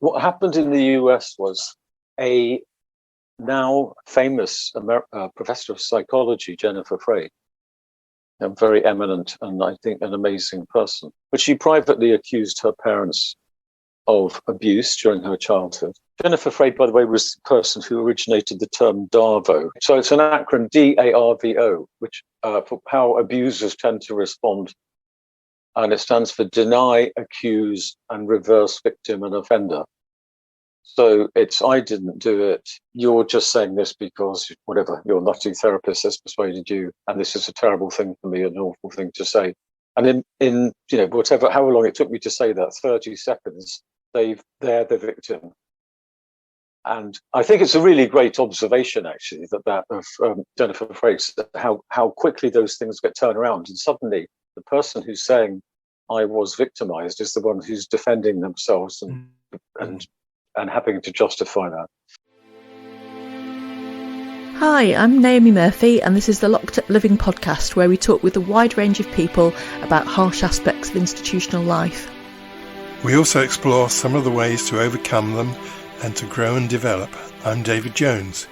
what happened in the US was a now famous professor of psychology, Jennifer Frey, a very eminent and I think an amazing person, but she privately accused her parents of abuse during her childhood. Jennifer Frey, by the way, was the person who originated the term DARVO. So it's an acronym, DARVO, which for how abusers tend to respond. And it stands for deny, accuse, and reverse victim and offender. So it's, I didn't do it. You're just saying this because whatever, your nutty therapist has persuaded you. And this is a terrible thing for me, an awful thing to say. And in whatever, however long it took me to say that, 30 seconds, they're the victim. And I think it's a really great observation, actually, that of Jennifer Frakes, how quickly those things get turned around. And suddenly the person who's saying I was victimized is the one who's defending themselves and having to justify that. Hi, I'm Naomi Murphy, and this is the Locked Up Living podcast, where we talk with a wide range of people about harsh aspects of institutional life. We also explore some of the ways to overcome them and to grow and develop. I'm David Jones.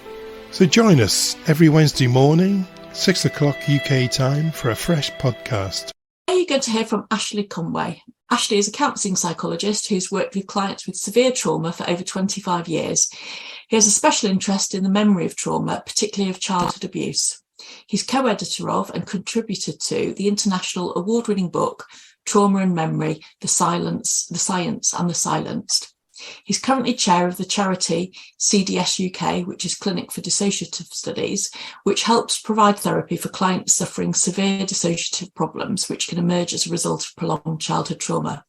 So join us every Wednesday morning, 6 o'clock UK time, for a fresh podcast. Today you're going to hear from AshleyConway. Ashley is a counselling psychologist who's worked with clients with severe trauma for over 25 years. He has a special interest in the memory of trauma, particularly of childhood abuse. He's co-editor of and contributed to the international award-winning book, Trauma and Memory, The Science and the Silenced. He's currently chair of the charity CDS UK, which is Clinic for Dissociative Studies, which helps provide therapy for clients suffering severe dissociative problems, which can emerge as a result of prolonged childhood trauma.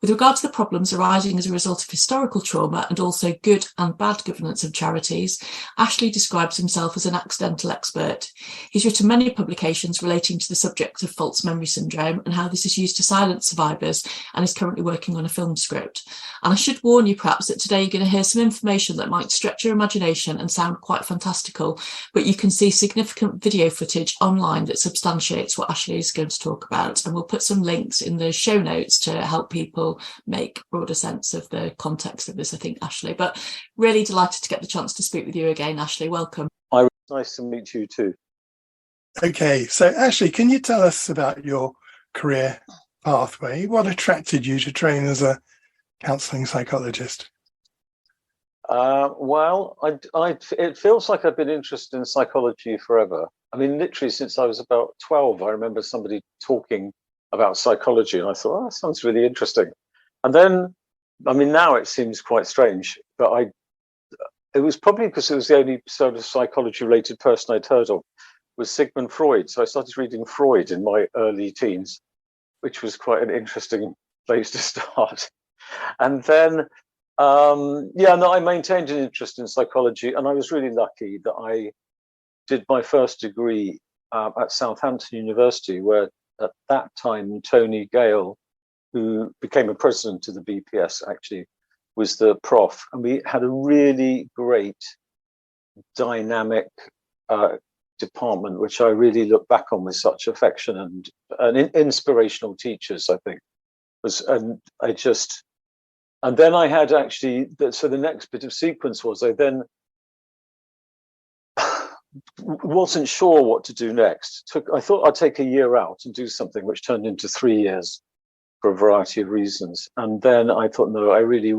With regard to the problems arising as a result of historical trauma and also good and bad governance of charities, Ashley describes himself as an accidental expert. He's written many publications relating to the subject of false memory syndrome and how this is used to silence survivors, and is currently working on a film script. And I should warn you perhaps that today you're going to hear some information that might stretch your imagination and sound quite fantastical, but you can see significant video footage online that substantiates what Ashley is going to talk about, and we'll put some links in the show notes to help people make broader sense of the context of this, I think, Ashley. But really delighted to get the chance to speak with you again, Ashley. Welcome. Nice to meet you too. Okay, so Ashley, can you tell us about your career pathway? What attracted you to train as a counselling psychologist? It feels like I've been interested in psychology forever. I mean, literally since I was about 12, I remember somebody talking about psychology, and I thought, that sounds really interesting. And then, I mean, now it seems quite strange, but it was probably because it was the only sort of psychology-related person I'd heard of was Sigmund Freud. So I started reading Freud in my early teens, which was quite an interesting place to start. And then, I maintained an interest in psychology, and I was really lucky that I did my first degree at Southampton University, where at that time Tony Gale, who became a president of the BPS, actually was the prof, and we had a really great dynamic department, which I really look back on with such affection, and inspirational teachers, I think. And then I had actually, so the next bit of sequence was I then wasn't sure what to do next. I thought I'd take a year out and do something, which turned into 3 years for a variety of reasons. And then I thought, no, I really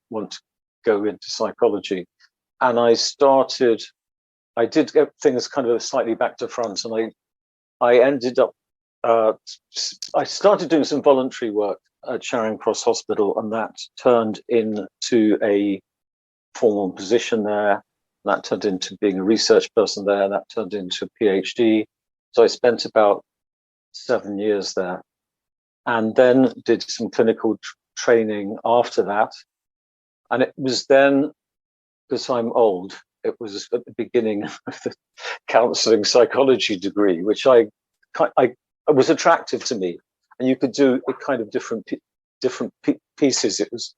want to go into psychology. And I did get things kind of slightly back to front, and I ended up, I started doing some voluntary work at Charing Cross Hospital, and that turned into a formal position there. That turned into being a research person there. That turned into a PhD. So I spent about 7 years there, and then did some clinical training after that. And it was then, because I'm old, it was at the beginning of the counselling psychology degree, which I was attractive to me. And you could do a kind of different pieces. It was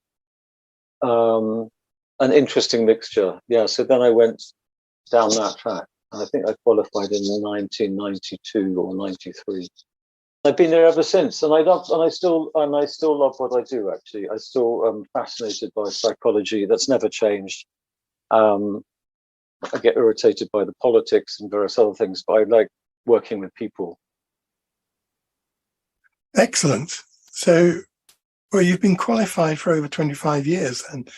an interesting mixture. Yeah, so then I went down that track, and I think I qualified in 1992 or 93. I've been there ever since, and I still love what I do. Actually, I still am fascinated by psychology. That's never changed. I get irritated by the politics and various other things, but I like working with people. Excellent. So, well, you've been qualified for over 25 years and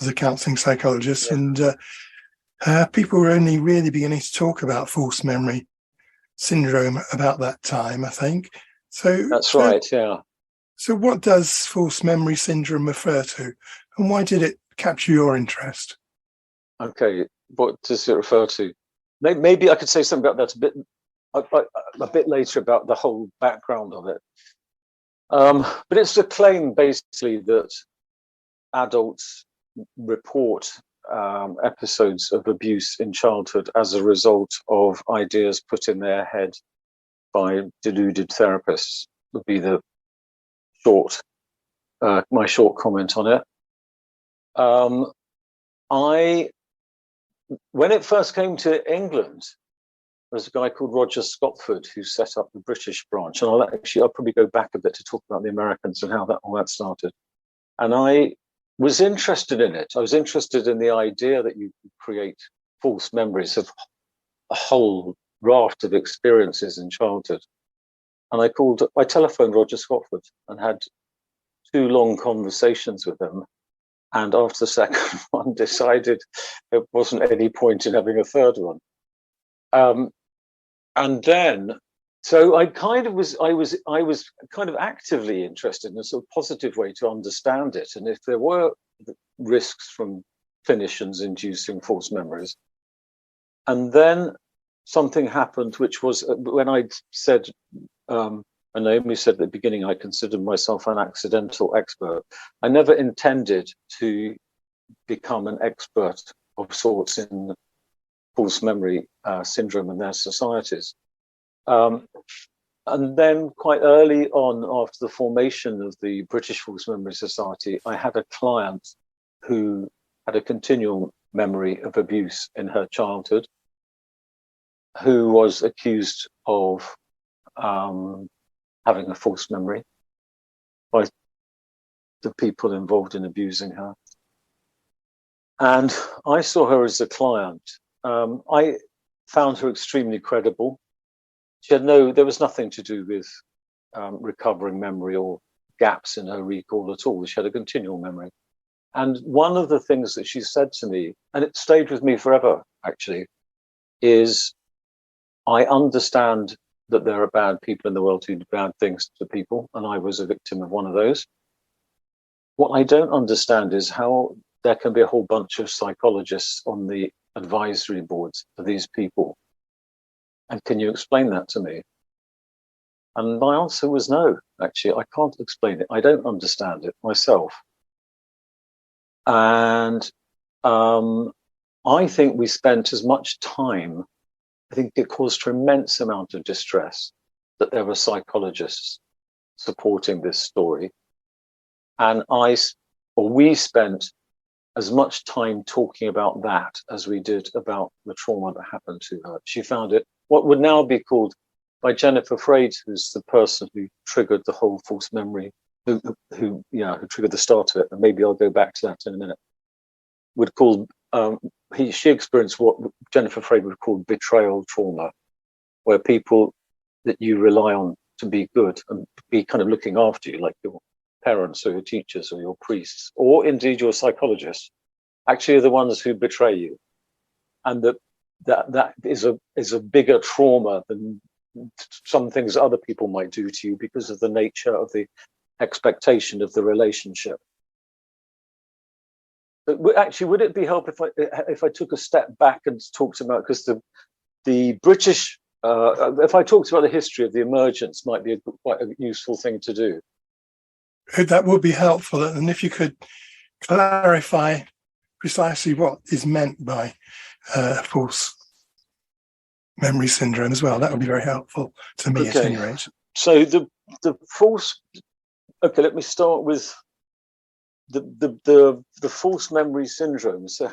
as a counselling psychologist, and people were only really beginning to talk about false memory syndrome about that time, I think. So that's right, yeah. So what does false memory syndrome refer to, and why did it capture your interest? Okay, what does it refer to? Maybe I could say something about that a bit later about the whole background of it. But it's the claim basically that adults report episodes of abuse in childhood as a result of ideas put in their head by deluded therapists, would be the my short comment on it. When it first came to England, there was a guy called Roger Scotford who set up the British branch, and I'll probably go back a bit to talk about the Americans and how all that started. And I was interested in it. I was interested in the idea that you could create false memories of a whole raft of experiences in childhood. And I telephoned Roger Scotford and had 2 long conversations with him. And after the second one, decided there wasn't any point in having a third one. And then, so I was kind of actively interested in a sort of positive way to understand it. And if there were risks from clinicians inducing false memories. And then something happened, which was when I said, and Naomi said at the beginning, I considered myself an accidental expert. I never intended to become an expert of sorts in false memory syndrome and their societies. And then quite early on, after the formation of the British False Memory Society, I had a client who had a continual memory of abuse in her childhood, who was accused of having a false memory by the people involved in abusing her. And I saw her as a client. I found her extremely credible. There was nothing to do with recovering memory or gaps in her recall at all. She had a continual memory. And one of the things that she said to me, and it stayed with me forever, actually, is I understand that there are bad people in the world who do bad things to people, and I was a victim of one of those. What I don't understand is how there can be a whole bunch of psychologists on the advisory boards for these people. And can you explain that to me? And my answer was no, actually, I can't explain it. I don't understand it myself. And I think we spent as much time, I think it caused tremendous amount of distress that there were psychologists supporting this story. And we spent as much time talking about that as we did about the trauma that happened to her. She found it what would now be called by Jennifer Freyd, who's the person who triggered the whole false memory, who triggered the start of it, and maybe I'll go back to that in a minute, would call, she experienced what Jennifer Freyd would call betrayal trauma, where people that you rely on to be good and be kind of looking after you, like your parents or your teachers or your priests, or indeed your psychologists, actually are the ones who betray you. And that is a bigger trauma than some things other people might do to you because of the nature of the expectation of the relationship. But actually, would it be helpful if I took a step back and talked about, because the British, if I talked about the history of the emergence, might be quite a useful thing to do. That would be helpful, and if you could clarify precisely what is meant by false memory syndrome as well, that would be very helpful to me at any rate. So the false. Okay, let me start with the false memory syndrome. So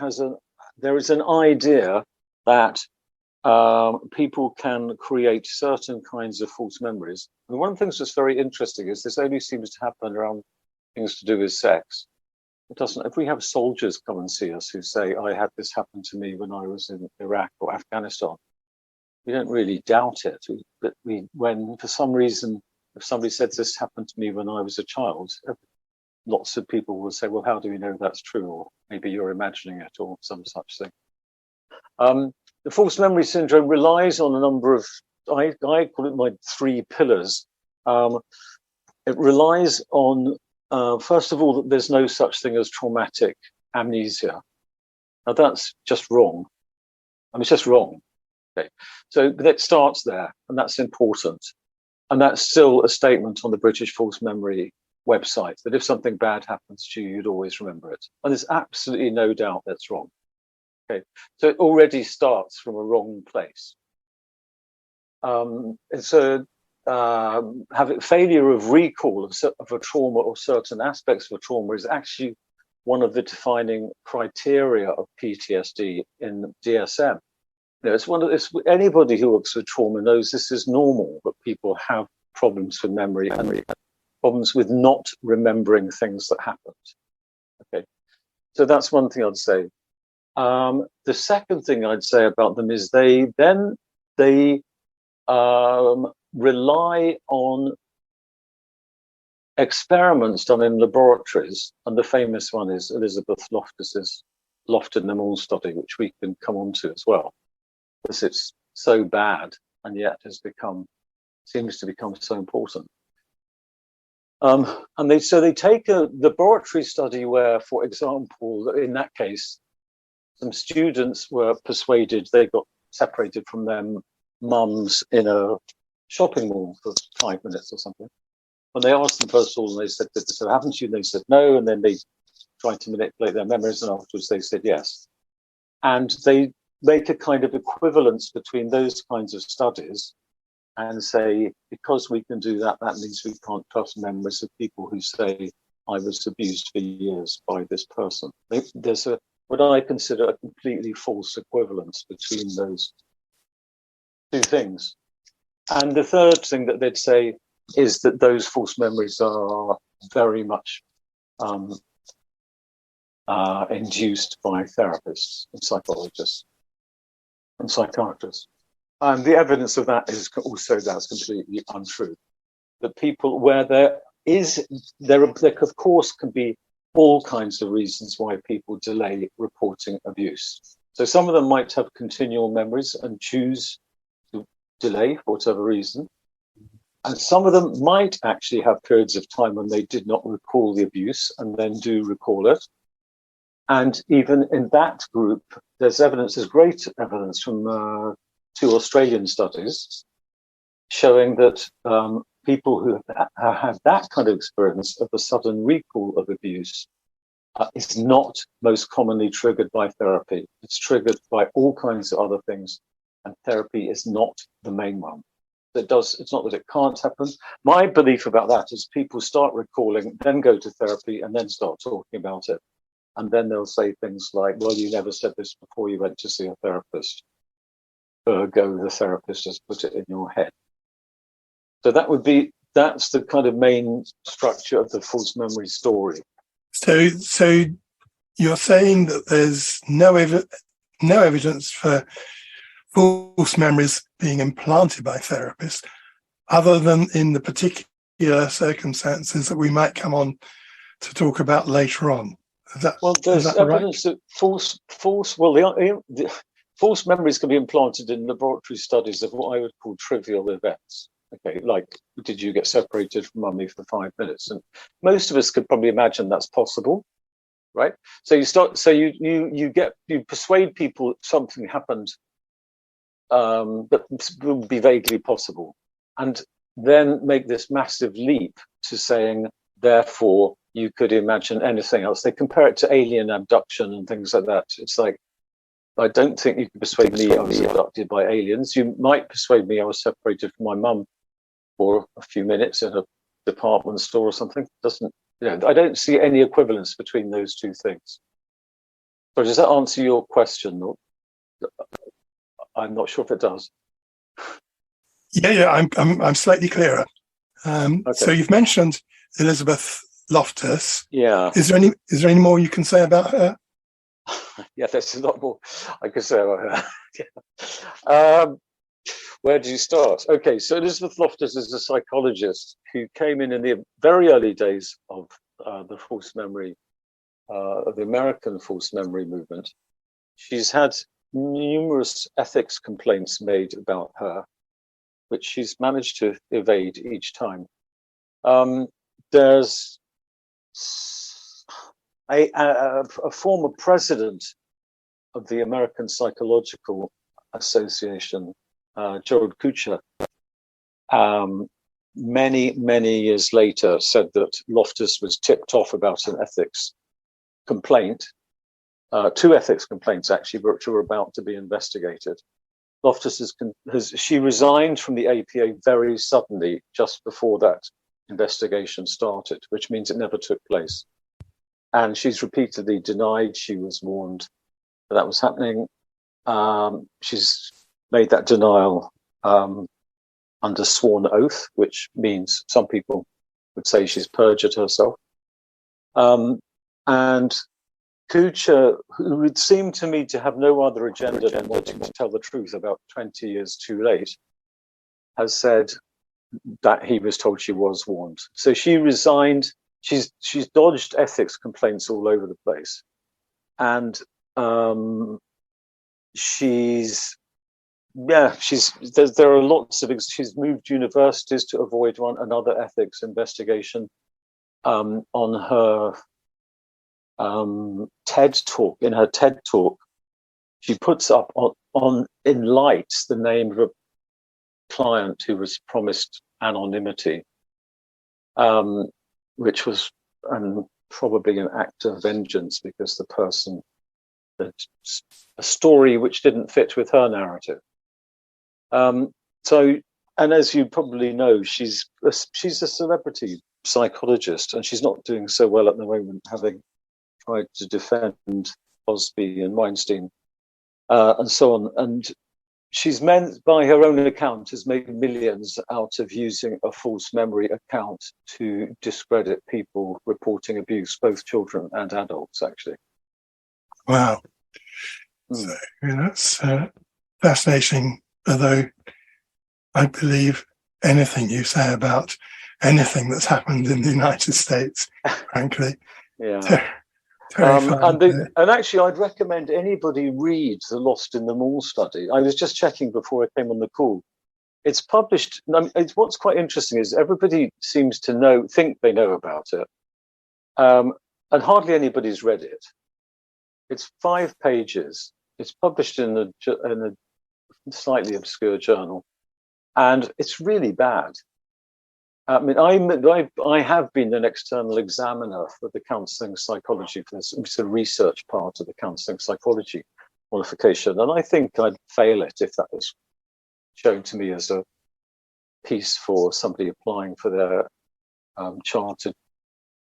there is an idea that people can create certain kinds of false memories. And one of the things that's very interesting is this only seems to happen around things to do with sex. It doesn't. If we have soldiers come and see us who say, "I had this happen to me when I was in Iraq or Afghanistan," we don't really doubt it. But when for some reason, if somebody said this happened to me when I was a child, lots of people will say, "Well, how do we know that's true?" Or maybe you're imagining it, or some such thing. The false memory syndrome relies on a number of, I call it my 3 pillars. It relies on, first of all, that there's no such thing as traumatic amnesia. Now that's just wrong. I mean, it's just wrong. Okay. So it starts there, and that's important. And that's still a statement on the British False Memory website, that if something bad happens to you, you'd always remember it. And there's absolutely no doubt that's wrong. Okay, so it already starts from a wrong place. It's a failure of recall of a trauma or certain aspects of a trauma is actually one of the defining criteria of PTSD in DSM. You know, anybody who works with trauma knows this is normal, that people have problems with memory and problems with not remembering things that happened. Okay, so that's one thing I'd say. The second thing I'd say about them is they rely on experiments done in laboratories, and the famous one is Elizabeth Loftus's Lofton-Nemul study, which we can come on to as well, because it's so bad and yet seems to become so important. And they take a laboratory study where, for example, in that case, some students were persuaded, they got separated from their mums in a shopping mall for 5 minutes or something. When they asked them first of all, and they said, "Did this happen to you?" And they said no, and then they tried to manipulate their memories, and afterwards they said yes. And they make a kind of equivalence between those kinds of studies and say, because we can do that, that means we can't trust memories of people who say, "I was abused for years by this person." There's what I consider a completely false equivalence between those 2 things. And the third thing that they'd say is that those false memories are very much induced by therapists and psychologists and psychiatrists. And the evidence of that is also that's completely untrue. That people where there of course can be all kinds of reasons why people delay reporting abuse. So some of them might have continual memories and choose to delay for whatever reason. And some of them might actually have periods of time when they did not recall the abuse and then do recall it. And even in that group, there's great evidence from 2 Australian studies showing that people who have had that kind of experience of a sudden recall of abuse is not most commonly triggered by therapy. It's triggered by all kinds of other things, and therapy is not the main one. It's not that it can't happen. My belief about that is people start recalling, then go to therapy, and then start talking about it. And then they'll say things like, "Well, you never said this before you went to see a therapist. Ergo, the therapist has put it in your head." So that's the kind of main structure of the false memory story. So you're saying that there's no evidence for false memories being implanted by therapists, other than in the particular circumstances that we might come on to talk about later on. There's evidence that false memories can be implanted in laboratory studies of what I would call trivial events. Okay, like, did you get separated from mummy for 5 minutes? And most of us could probably imagine that's possible, right? So you persuade people something happened that would be vaguely possible, and then make this massive leap to saying, therefore, you could imagine anything else. They compare it to alien abduction and things like that. It's like, I don't think you can persuade me I was abducted by aliens. You might persuade me I was separated from my mum for a few minutes in a department store or something. I don't see any equivalence between those 2 things. So does that answer your question? I'm not sure if it does. Yeah, I'm slightly clearer. Okay. So you've mentioned Elizabeth Loftus. Yeah. Is there any more you can say about her? Yeah, there's a lot more I could say about her. Where do you start? Okay, so Elizabeth Loftus is a psychologist who came in the very early days of the false memory, of the American false memory movement. She's had numerous ethics complaints made about her, which she's managed to evade each time. There's a former president of the American Psychological Association, Gerald Kuchar, many years later said that Loftus was tipped off about an ethics complaint, 2 ethics complaints actually, which were about to be investigated. Loftus she resigned from the APA very suddenly just before that investigation started, which means it never took place. And she's repeatedly denied she was warned that was happening. She's made that denial under sworn oath, which means some people would say she's perjured herself. And Kuchar, who would seem to me to have no other agenda than wanting to tell the truth about 20 years too late, has said that he was told she was warned. So she resigned. She's dodged ethics complaints all over the place. And there are lots of, she's moved universities to avoid another ethics investigation. On her TED talk, in her TED talk, she puts up in lights the name of a client who was promised anonymity, which was probably an act of vengeance because the person had a story which didn't fit with her narrative. And as you probably know, she's a celebrity psychologist, and she's not doing so well at the moment, having tried to defend Cosby and Weinstein and so on. And she's by her own account, has made millions out of using a false memory account to discredit people reporting abuse, both children and adults, actually. Wow. So that's fascinating, although I believe anything you say about anything that's happened in the United States, frankly. Yeah. And actually, I'd recommend anybody read the Lost in the Mall study. I was just checking before I came on the call. It's published. What's quite interesting is everybody seems to think they know about it, and hardly anybody's read it. It's 5 pages. It's published in a slightly obscure journal, and it's really bad. I mean, I have been an external examiner for the counselling psychology, for this. It's a research part of the counselling psychology qualification, and I think I'd fail it if that was shown to me as a piece for somebody applying for their chartered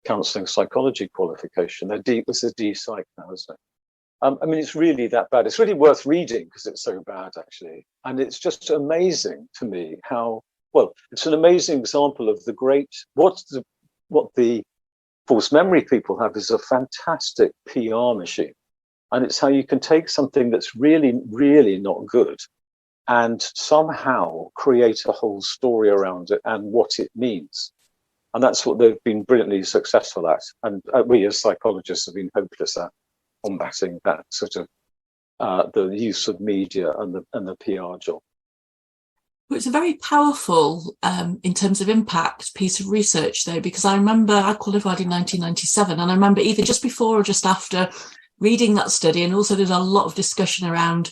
counselling psychology qualification. It was a D Psych now, isn't it? I mean, it's really that bad. It's really worth reading because it's so bad, actually, and it's just amazing to me how. Well, it's an amazing example of what the false memory people have is a fantastic PR machine. And it's how you can take something that's really, really not good and somehow create a whole story around it and what it means. And that's what they've been brilliantly successful at. And we as psychologists have been hopeless at combating that sort of the use of media and the PR job. It's a very powerful, in terms of impact, piece of research, though, because I remember I qualified in 1997, and I remember either just before or just after reading that study, and also there's a lot of discussion around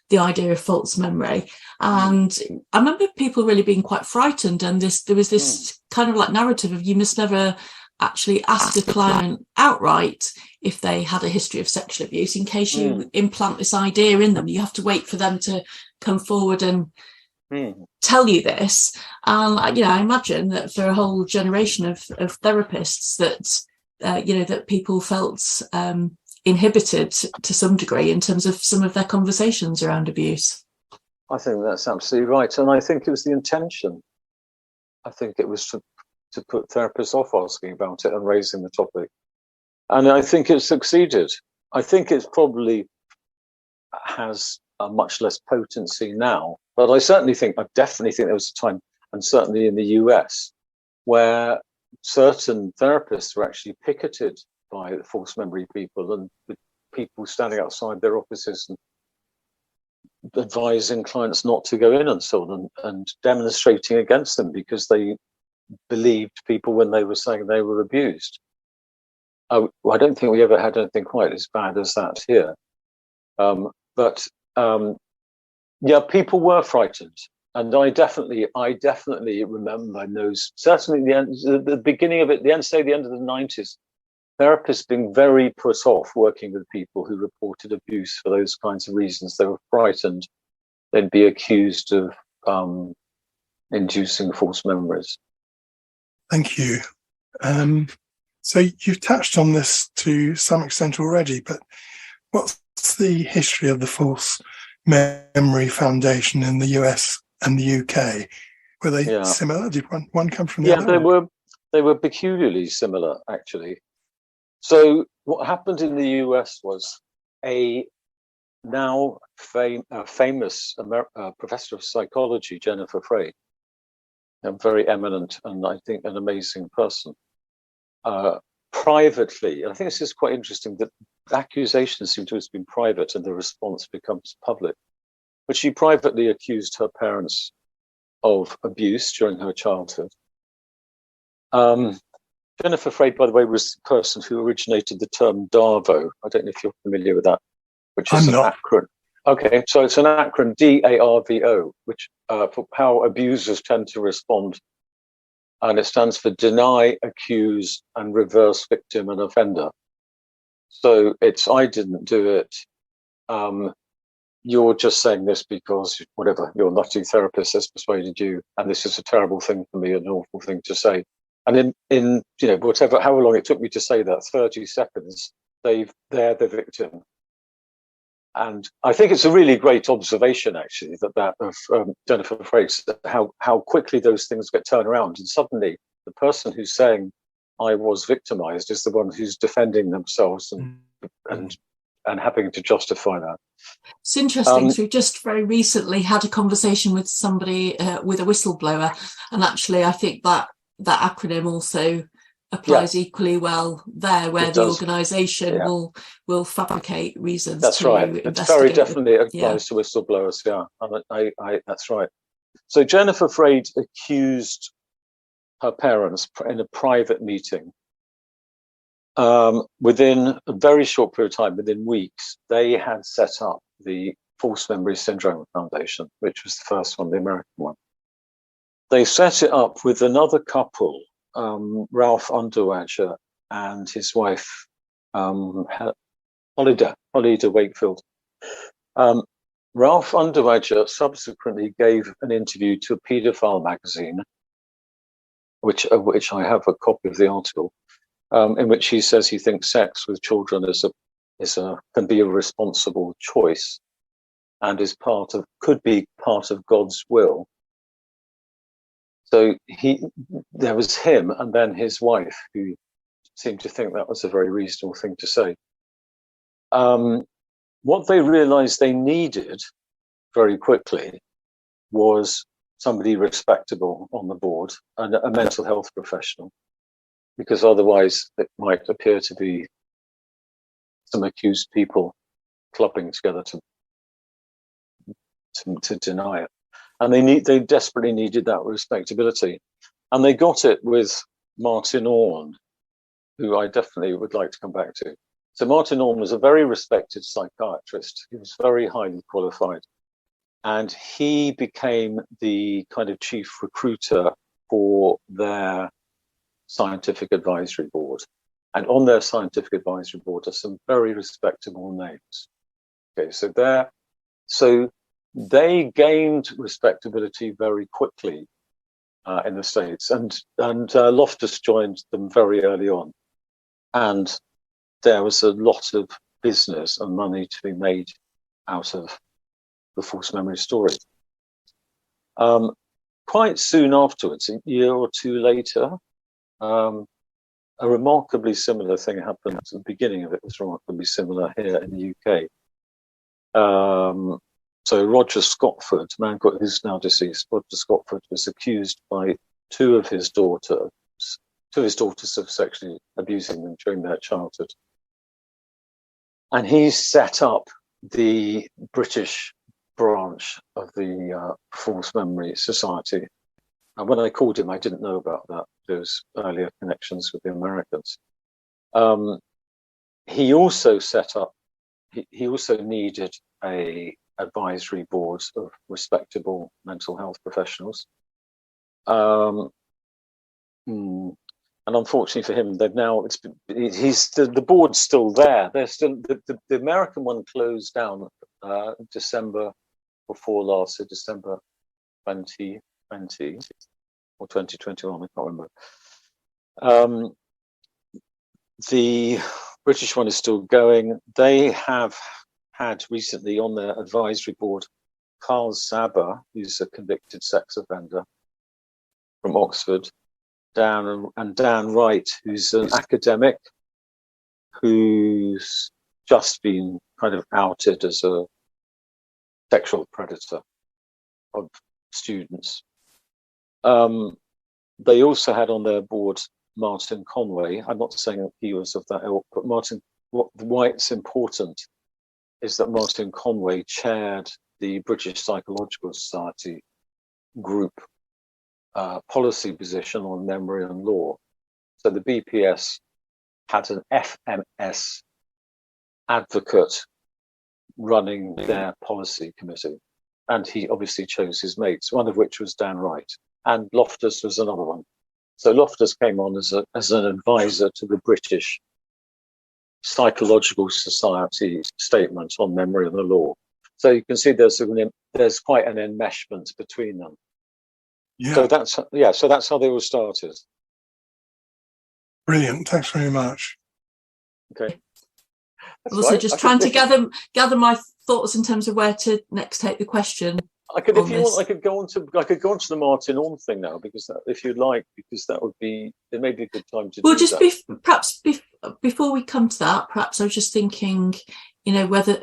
the idea of false memory. And I remember people really being quite frightened, and there was this kind of like narrative of you must never actually ask a client outright if they had a history of sexual abuse in case you implant this idea in them. You have to wait for them to come forward and tell you this. I imagine that for a whole generation of therapists that that people felt inhibited to some degree in terms of some of their conversations around abuse. I think that's absolutely right. And I think it was the intention. I think it was to put therapists off asking about it and raising the topic. And I think it succeeded. I think it probably has a much less potency now. But I definitely think there was a time, and certainly in the US, where certain therapists were actually picketed by the false memory people, and with people standing outside their offices and advising clients not to go in and so on, and demonstrating against them because they believed people when they were saying they were abused. I don't think we ever had anything quite as bad as that here. But people were frightened. And I definitely remember certainly the beginning of it, the end of the 90s, therapists being very put off working with people who reported abuse for those kinds of reasons. They were frightened they'd be accused of inducing false memories. Thank you. So you've touched on this to some extent already, but what's the history of the False Memory Foundation in the US and the UK? Were they similar? Did one come from the other? Yeah, they were peculiarly similar, actually. So what happened in the US was a now famous professor of psychology, Jennifer Frey, a very eminent and I think an amazing person, privately, and I think this is quite interesting, that accusations seem to have been private and the response becomes public, but she privately accused her parents of abuse during her childhood. Jennifer Frey, by the way, was the person who originated the term DARVO. I don't know if you're familiar with that, which is an acronym. Okay, so it's an acronym, DARVO, which for how abusers tend to respond. And it stands for deny, accuse, and reverse victim and offender. So it's, I didn't do it. You're just saying this because whatever, your nutty therapist has persuaded you, and this is a terrible thing for me, an awful thing to say. And in however long it took me to say that, 30 seconds, they're the victim. And I think it's a really great observation, actually, that of Jennifer Frey, how quickly those things get turned around. And suddenly the person who's saying I was victimized is the one who's defending themselves and having to justify that. It's interesting. So we just very recently had a conversation with somebody, with a whistleblower. And actually, I think that acronym also applies equally well there, where the organisation will fabricate reasons. That's to right. It very definitely applies to whistleblowers. Yeah, I that's right. So Jennifer Frey accused her parents in a private meeting. Within a very short period of time, within weeks, they had set up the False Memory Syndrome Foundation, which was the first one, the American one. They set it up with another couple, Ralph Underwager and his wife, Holida Wakefield. Ralph Underwager subsequently gave an interview to a paedophile magazine, which I have a copy of the article, in which he says he thinks sex with children can be a responsible choice and could be part of God's will. So there was him and then his wife who seemed to think that was a very reasonable thing to say. What they realized they needed very quickly was somebody respectable on the board and a mental health professional, because otherwise it might appear to be some accused people clubbing together to deny it. And they desperately needed that respectability. And they got it with Martin Orne, who I definitely would like to come back to. So Martin Orne was a very respected psychiatrist. He was very highly qualified. And he became the kind of chief recruiter for their scientific advisory board. And on their scientific advisory board are some very respectable names. Okay, so they gained respectability very quickly in the States, and Loftus joined them very early on, and there was a lot of business and money to be made out of the false memory story. Quite soon afterwards, a year or two later, a remarkably similar thing happened. The beginning of it was remarkably similar here in the UK. So Roger Scotford, a man who's now deceased, Roger Scotford was accused by two of his daughters of sexually abusing them during their childhood. And he set up the British branch of the False Memory Society. And when I called him, I didn't know about that, those earlier connections with the Americans. He also set up, he also needed a advisory board of respectable mental health professionals. And unfortunately for him, they've now, the board's still there. They're still, the American one closed down December before last, so December 2020 or 2021, I can't remember. The British one is still going. They have had recently on their advisory board Carl Saber, who's a convicted sex offender from Oxford, and Dan Wright, who's an academic who's just been kind of outed as a sexual predator of students. They also had on their board Martin Conway. I'm not saying that he was of that ilk, but why it's important is that Martin Conway chaired the British Psychological Society group policy position on memory and law. So the BPS had an FMS advocate running their policy committee. And he obviously chose his mates, one of which was Dan Wright. And Loftus was another one. So Loftus came on as an advisor to the British Psychological Society statement on memory and the law. So you can see there's quite an enmeshment between them. Yeah. So that's how they all started. Brilliant. Thanks very much. Okay. Also, right. Just trying to gather my thoughts in terms of where to next take the question. I could, if you want, I could go on to the Martin Orme thing now, because if you'd like, because that would be, it may be a good time to. Well, do just that. Before we come to that, perhaps I was just thinking, whether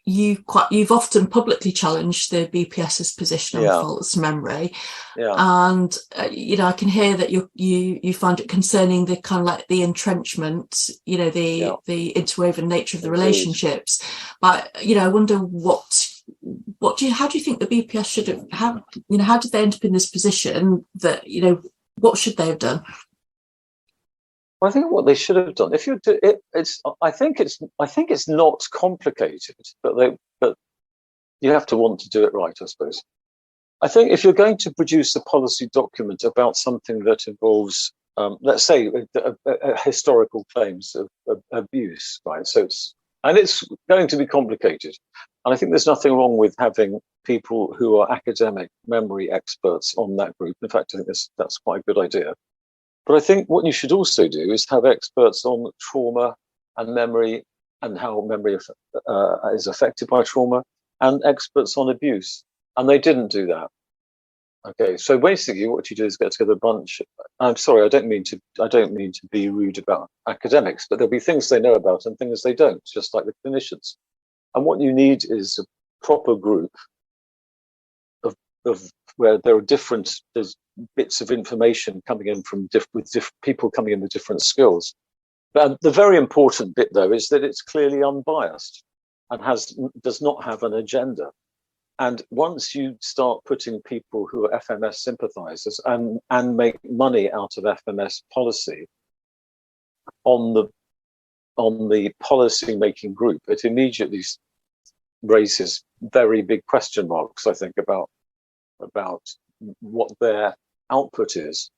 you've often publicly challenged the BPS's position on false memory, and I can hear that you find it concerning the kind of like the entrenchment, the interwoven nature of the relationships. But I wonder how do you think the BPS should have? How did they end up in this position? That what should they have done? I think what they should have done, if you do it, I think it's not complicated, but you have to want to do it right, I suppose. I think if you're going to produce a policy document about something that involves, let's say, historical claims of abuse, right? So it's going to be complicated, and I think there's nothing wrong with having people who are academic memory experts on that group. In fact, I think that's quite a good idea. But I think what you should also do is have experts on trauma and memory and how memory is affected by trauma, and experts on abuse. And they didn't do that. Okay, so basically what you do is get together a bunch. I'm sorry, I don't mean to be rude about academics, but there'll be things they know about and things they don't, just like the clinicians. And what you need is a proper group of where there's bits of information coming in from people coming in with different skills. But the very important bit, though, is that it's clearly unbiased and does not have an agenda. And once you start putting people who are FMS sympathizers and make money out of FMS policy on the policy making group, it immediately raises very big question marks, I think, about what their output is.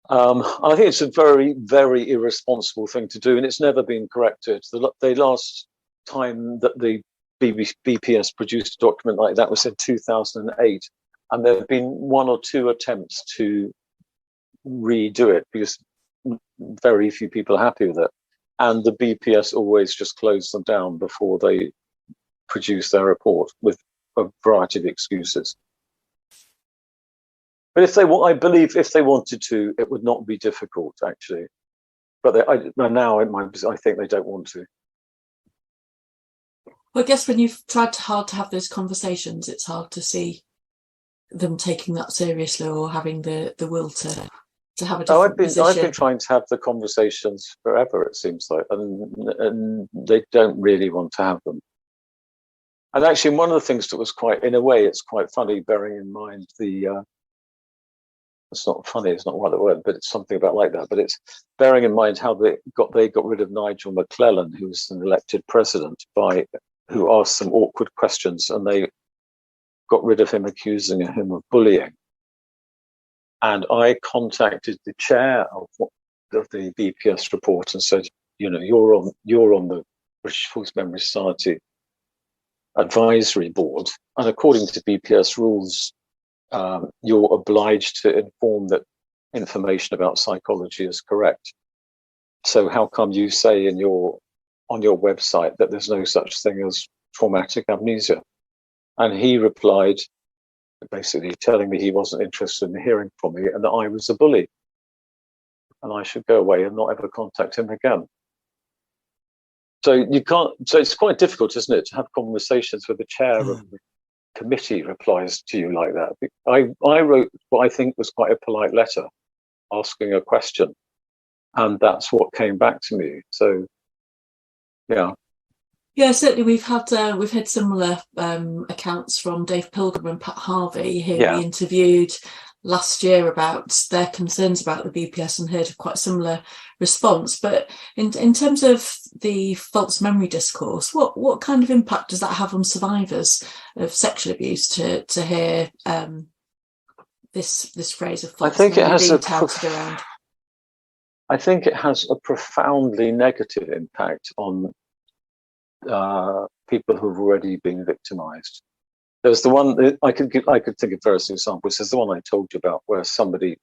I think it's a very, very irresponsible thing to do, and it's never been corrected. The last time that the BPS produced a document like that was in 2008, and there have been one or two attempts to redo it because very few people are happy with it, and the BPS always just closed them down before they produce their report with a variety of excuses. But I believe if they wanted to, it would not be difficult, actually. But I think they don't want to. Well, I guess when you've tried hard to have those conversations, it's hard to see them taking that seriously or having the will to have a different position. I've been trying to have the conversations forever, it seems like, and they don't really want to have them. And actually, one of the things that was quite, in a way, it's quite funny, bearing in mind it's not funny, it's not the word, but it's something about like that. But it's bearing in mind how they got rid of Nigel McClellan, who was an elected president, who asked some awkward questions, and they got rid of him, accusing him of bullying. And I contacted the chair of the BPS report and said, you're on the British Force Memory Society advisory board, and according to BPS rules, you're obliged to inform that information about psychology is correct. So how come you say on your website that there's no such thing as traumatic amnesia? And he replied, basically telling me he wasn't interested in hearing from me and that I was a bully and I should go away and not ever contact him again. So it's quite difficult, isn't it, to have conversations with the chair of the committee replies to you like that. I wrote what I think was quite a polite letter asking a question, and that's what came back to me. So yeah, certainly we've had similar accounts from Dave Pilgrim and Pat Harvey, who we interviewed last year about their concerns about the BPS and heard a quite similar response. But in terms of the false memory discourse, what kind of impact does that have on survivors of sexual abuse to hear this phrase of false memory being touted around? I think it has a profoundly negative impact on people who've already been victimized. There's the one I could think of various examples. There's the one I told you about, where somebody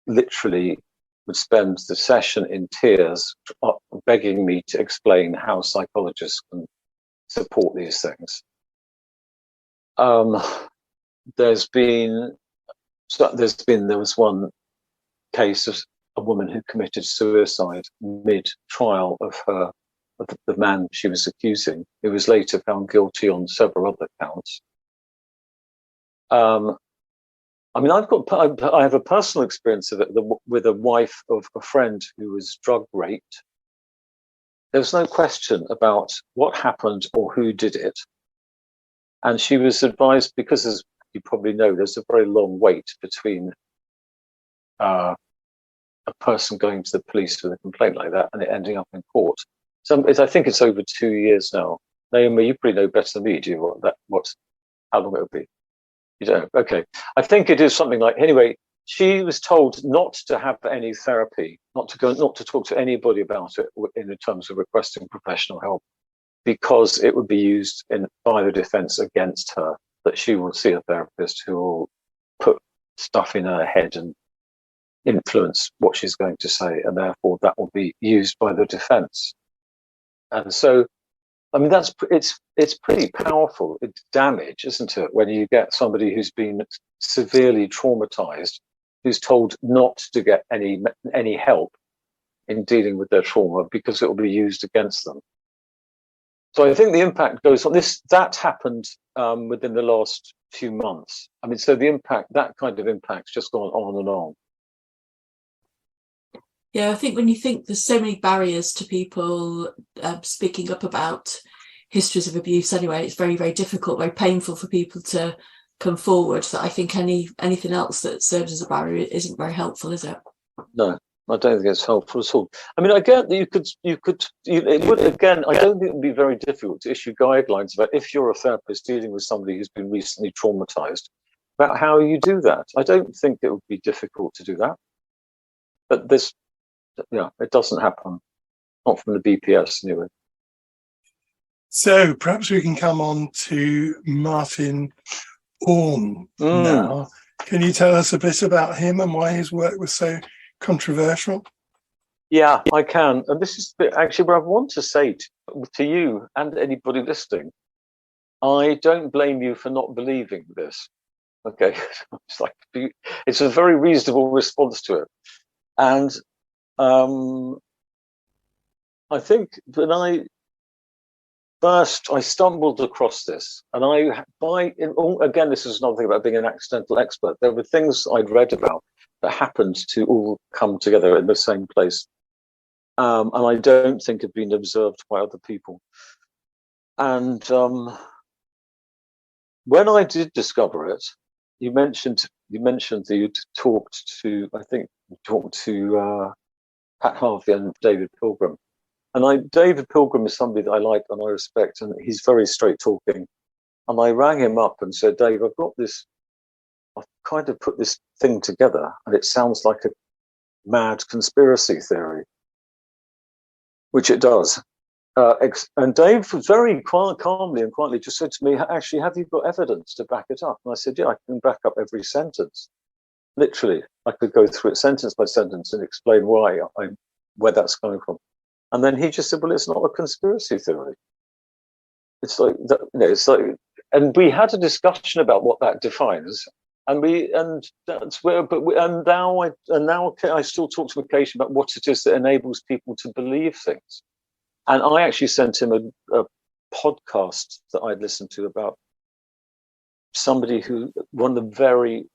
literally would spend the session in tears, begging me to explain how psychologists can support these things. There was one case of a woman who committed suicide mid-trial of the man she was accusing, who was later found guilty on several other counts. I have a personal experience of it with a wife of a friend who was drug raped. There was no question about what happened or who did it. And she was advised, because as you probably know, there's a very long wait between a person going to the police with a complaint like that and it ending up in court. I think it's over 2 years now. Naomi, you probably know better than me, do you? How long it will be? You don't. Okay. I think it is something like, anyway, she was told not to have any therapy, not to talk to anybody about it in terms of requesting professional help, because it would be used by the defense against her, that she will see a therapist who will put stuff in her head and influence what she's going to say, and therefore that will be used by the defense. And so, it's pretty powerful. It's damage, isn't it? When you get somebody who's been severely traumatized, who's told not to get any help in dealing with their trauma because it will be used against them. So I think the impact goes on. That happened within the last few months. So that kind of impact's just gone on and on. Yeah, I think when you think there's so many barriers to people speaking up about histories of abuse anyway, it's very, very difficult, very painful for people to come forward, that I think anything else that serves as a barrier isn't very helpful, is it? No, I don't think it's helpful at all. I get that it would, again, I don't think it would be very difficult to issue guidelines about, if you're a therapist dealing with somebody who's been recently traumatized, about how you do that. I don't think it would be difficult to do that. But it doesn't happen. Not from the BPS anyway. So perhaps we can come on to Martin Orme now. Can you tell us a bit about him and why his work was so controversial? Yeah, I can. And this is actually what I want to say to you and anybody listening. I don't blame you for not believing this. Okay, it's a very reasonable response to it. And I think when I stumbled across this, and again, this is another thing about being an accidental expert. There were things I'd read about that happened to all come together in the same place, and I don't think had been observed by other people. And when I did discover it, you mentioned that you'd talked to Pat Harvey and David Pilgrim. And David Pilgrim is somebody that I like and I respect, and he's very straight talking. And I rang him up and said, Dave, I've kind of put this thing together, and it sounds like a mad conspiracy theory, which it does. And Dave very calmly and quietly just said to me, actually, have you got evidence to back it up? And I said, yeah, I can back up every sentence. Literally, I could go through it sentence by sentence and explain where that's coming from. And then he just said, well, it's not a conspiracy theory. It's like, and we had a discussion about what that defines. And that's where, and now I still talk to him occasionally about what it is that enables people to believe things. And I actually sent him a podcast that I'd listened to about somebody one of the very,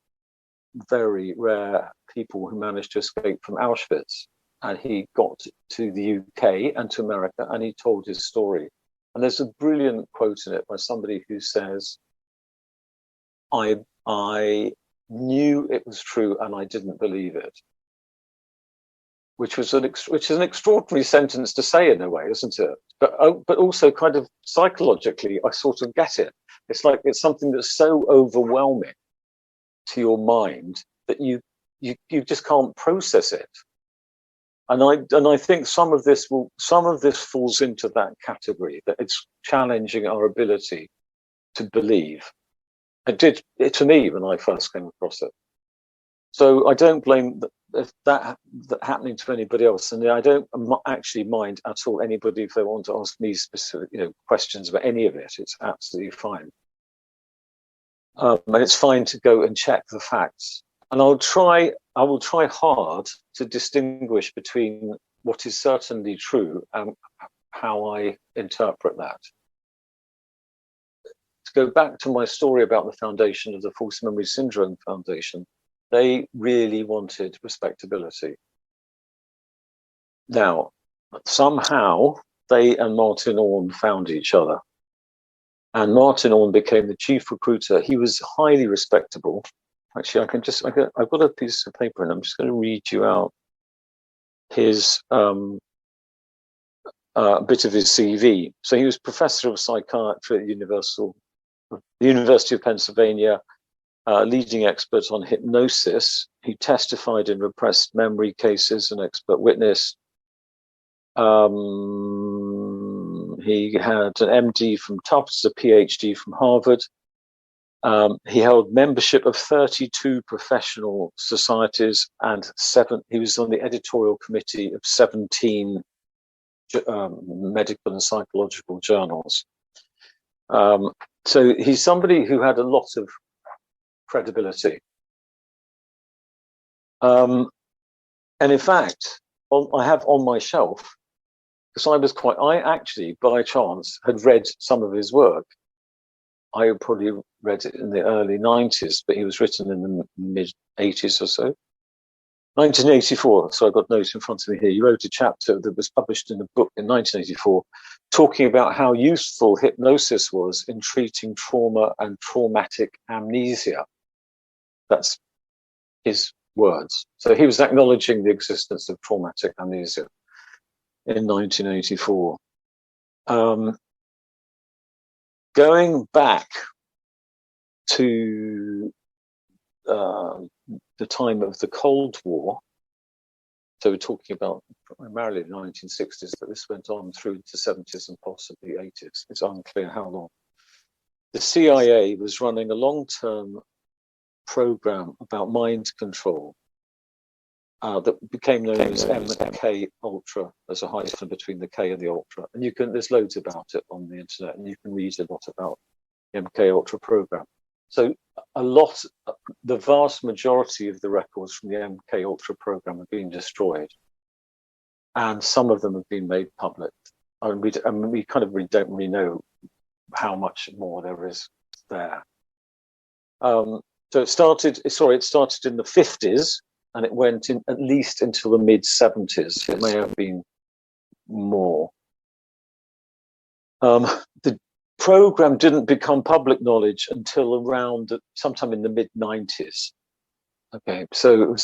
very rare people who managed to escape from Auschwitz. And he got to the UK and to America, and he told his story. And there's a brilliant quote in it by somebody who says, I knew it was true and I didn't believe it. Which is an extraordinary sentence to say in a way, isn't it? But also kind of psychologically, I sort of get it. It's like it's something that's so overwhelming to your mind that you just can't process it. And I think some of this falls into that category, that it's challenging our ability to believe. It did it to me when I first came across it. So I don't blame that happening to anybody else, and I don't actually mind at all anybody if they want to ask me specific, questions about any of it. It's absolutely fine, and it's fine to go and check the facts. And I will try hard to distinguish between what is certainly true and how I interpret that. To go back to my story about the foundation of the False Memory Syndrome Foundation, they really wanted respectability. Now, somehow they and Martin Orne found each other. And Martin Orne became the chief recruiter. He was highly respectable. Actually, I've got a piece of paper and I'm just going to read you out his bit of his CV. So he was professor of psychiatry at the University of Pennsylvania, leading expert on hypnosis. He testified in repressed memory cases, an expert witness. He had an MD from Tufts, a PhD from Harvard. He held membership of 32 professional societies and he was on the editorial committee of 17 medical and psychological journals. So he's somebody who had a lot of credibility. And in fact, I have on my shelf, because I actually, by chance, had read some of his work. I probably read it in the early 90s, but he was written in the mid 80s or so. 1984, so I've got notes in front of me here. He wrote a chapter that was published in a book in 1984, talking about how useful hypnosis was in treating trauma and traumatic amnesia. That's his words. So he was acknowledging the existence of traumatic amnesia in 1984. Going back to the time of the Cold War, so we're talking about primarily the 1960s, but this went on through the 70s and possibly 80s. It's unclear how long. The CIA was running a long-term program about mind control that became known as MK Ultra, as a hyphen between the K and the Ultra. And there's loads about it on the internet, and you can read a lot about the MK Ultra program. So the vast majority of the records from the MK Ultra program have been destroyed, and some of them have been made public. We kind of really don't really know how much more there is there. So it started in the 50s, and it went in at least until the mid 70s. It may have been more. The program didn't become public knowledge until around sometime in the mid 90s. Okay, so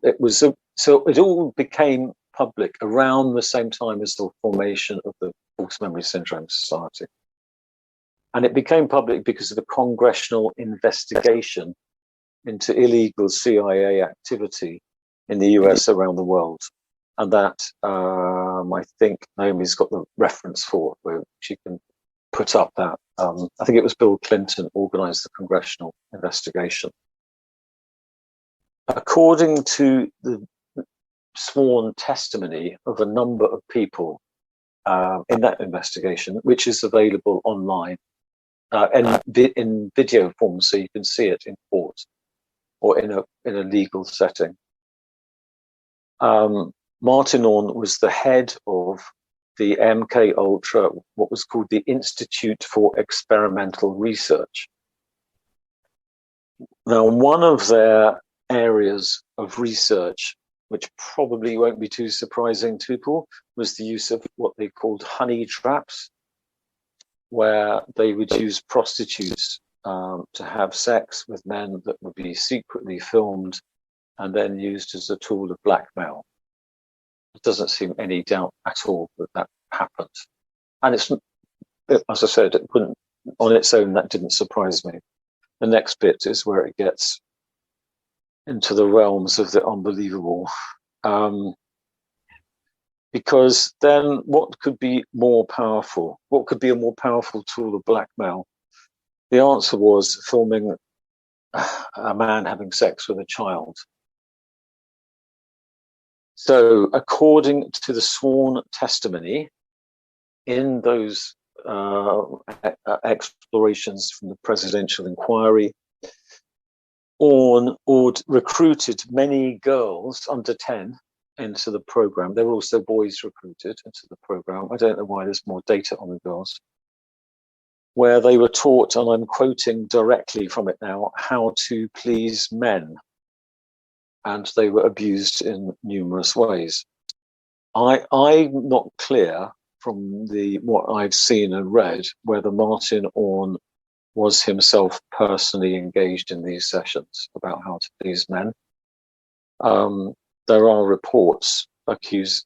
it all became public around the same time as the formation of the False Memory Syndrome Society. And it became public because of a congressional investigation into illegal CIA activity in the US around the world. And that, I think Naomi's got the reference for it, where she can put up that. I think it was Bill Clinton organized the congressional investigation. According to the sworn testimony of a number of people in that investigation, which is available online in video form, so you can see it in court or in a legal setting. Martin Orne was the head of the MK Ultra, what was called the Institute for Experimental Research. Now, one of their areas of research, which probably won't be too surprising to people, was the use of what they called honey traps, where they would use prostitutes to have sex with men that would be secretly filmed and then used as a tool of blackmail. It doesn't seem any doubt at all that happened. And it's, as I said, it wouldn't, on its own, that didn't surprise me. The next bit is where it gets into the realms of the unbelievable. Because then what could be more powerful? What could be a more powerful tool of blackmail? The answer was filming a man having sex with a child. So according to the sworn testimony in those explorations from the presidential inquiry, Orne recruited many girls under 10 into the program. There were also boys recruited into the program. I don't know why there's more data on the girls, where they were taught, and I'm quoting directly from it now, how to please men. And they were abused in numerous ways. I'm not clear from what I've seen and read whether Martin Orne was himself personally engaged in these sessions about how to please men. There are reports that his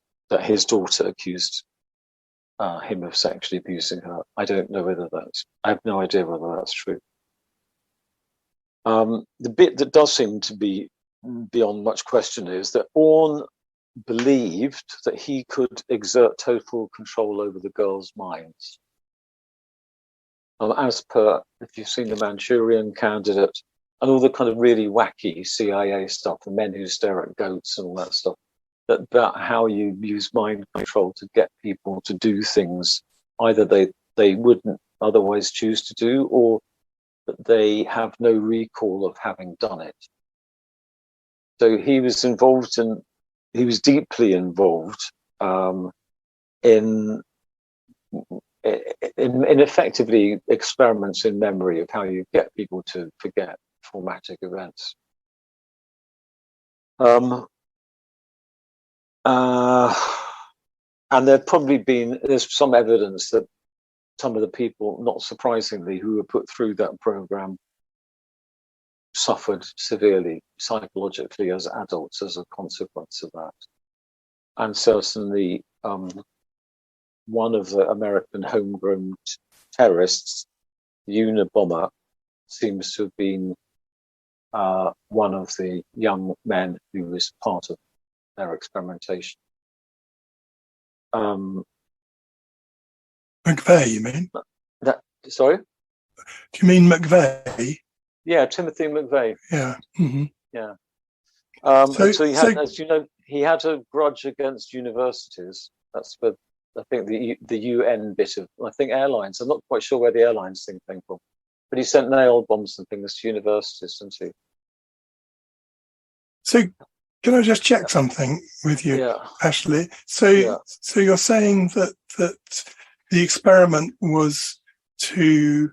daughter accused him of sexually abusing her. I don't know I have no idea whether that's true. The bit that does seem to be beyond much question is that Orne believed that he could exert total control over the girls' minds. As per, if you've seen The Manchurian Candidate and all the kind of really wacky CIA stuff, the men who stare at goats and all that stuff, about how you use mind control to get people to do things either they wouldn't otherwise choose to do, or that they have no recall of having done it. So he was deeply involved in effectively experiments in memory of how you get people to forget traumatic events. And there's some evidence that some of the people, not surprisingly, who were put through that program suffered severely psychologically as adults as a consequence of that. And certainly one of the American homegrown terrorists, the Unabomber, seems to have been one of the young men who was part of their experimentation. McVeigh, you mean? Sorry? Do you mean McVeigh? Yeah, Timothy McVeigh. Yeah. Mm-hmm. Yeah. So he had, as you know, he had a grudge against universities. That's for, I think, the UN bit of, I think, airlines. I'm not quite sure where the airlines thing came from. But he sent nail bombs and things to universities, didn't he? So can I just check something with you, Yeah. Ashley? So you're saying that the experiment was to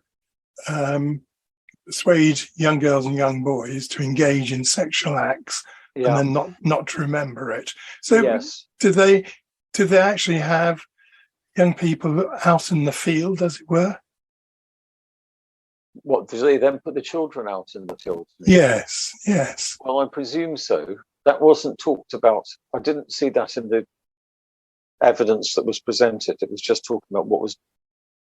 persuade young girls and young boys to engage in sexual acts and then not to remember it. So yes. did they actually have young people out in the field, as it were? What, did they then put the children out in the field? Yes. Well, I presume so. That wasn't talked about. I didn't see that in the evidence that was presented. It was just talking about what was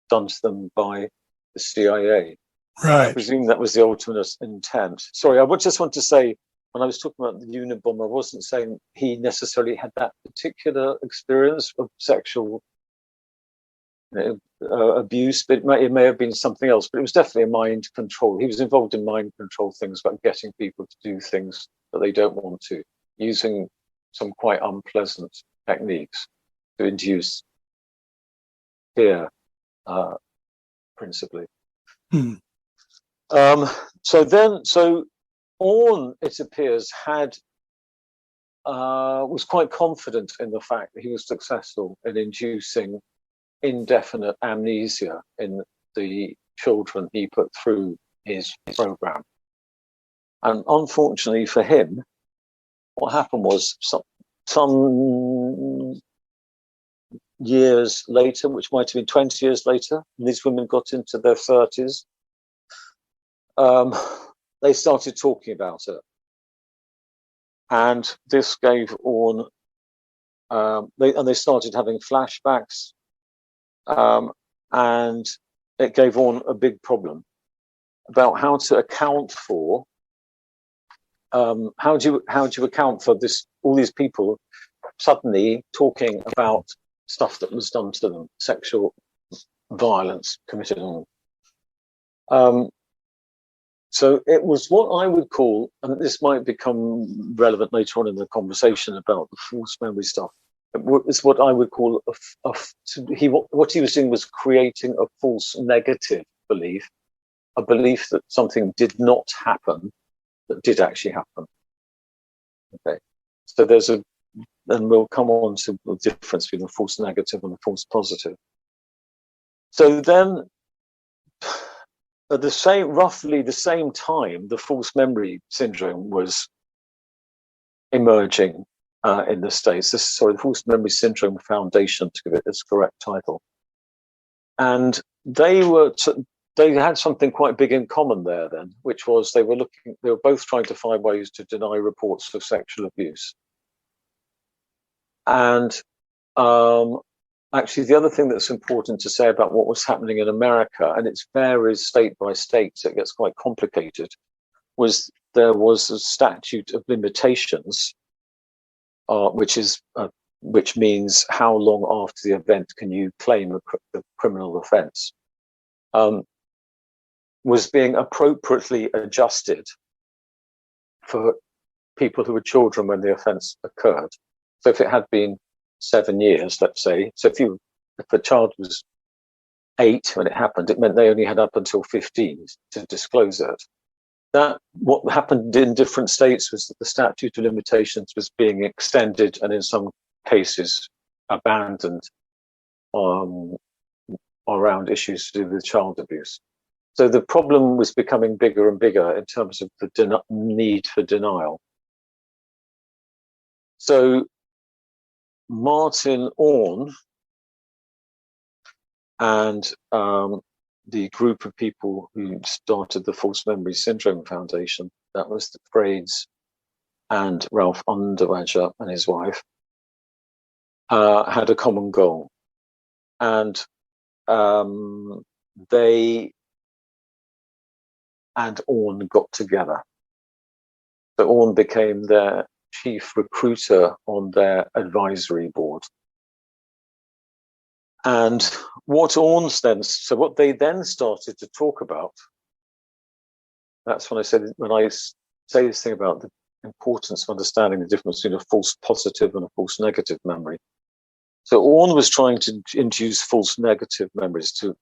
done to them by the CIA. Right. I presume that was the ultimate intent. Sorry, I would just want to say, when I was talking about the Unabomber, I wasn't saying he necessarily had that particular experience of sexual abuse, but it may have been something else. But it was definitely a mind control. He was involved in mind control things, about getting people to do things that they don't want to, using some quite unpleasant techniques to induce fear, principally. So Orn, it appears, was quite confident in the fact that he was successful in inducing indefinite amnesia in the children he put through his program. And unfortunately for him, what happened was some years later, which might have been 20 years later, and these women got into their 30s, they started talking about it. And this gave Orn, they started having flashbacks, and it gave Orn a big problem about how to account for, how do you account for this, all these people suddenly talking about stuff that was done to them, sexual violence committed on them. So it was what I would call, and this might become relevant later on in the conversation about the false memory stuff, it's what I would call what he was doing was creating a false negative belief, a belief that something did not happen that did actually happen. Okay, so and we'll come on to the difference between the false negative and the false positive. So then, at roughly the same time, the false memory syndrome was emerging in the States. The False Memory Syndrome Foundation, to give it its correct title. And they had something quite big in common there then, which was they were both trying to find ways to deny reports of sexual abuse. And actually, the other thing that's important to say about what was happening in America, and it varies state by state, so it gets quite complicated, was there was a statute of limitations, which means how long after the event can you claim a criminal offence, was being appropriately adjusted for people who were children when the offence occurred. So if it had been 7 years, let's say, so if a child was 8 when it happened, it meant they only had up until 15 to disclose it. That what happened in different states was that the statute of limitations was being extended and in some cases abandoned around issues to do with child abuse. So the problem was becoming bigger and bigger in terms of the need for denial. So Martin Orn and the group of people who started the False Memory Syndrome Foundation, that was the Frades and Ralph Underwager and his wife, had a common goal. And they and Orn got together. So Orn became their chief recruiter on their advisory board. And what they then started to talk about, that's when I say this thing about the importance of understanding the difference between a false positive and a false negative memory. So Orn was trying to induce false negative memories to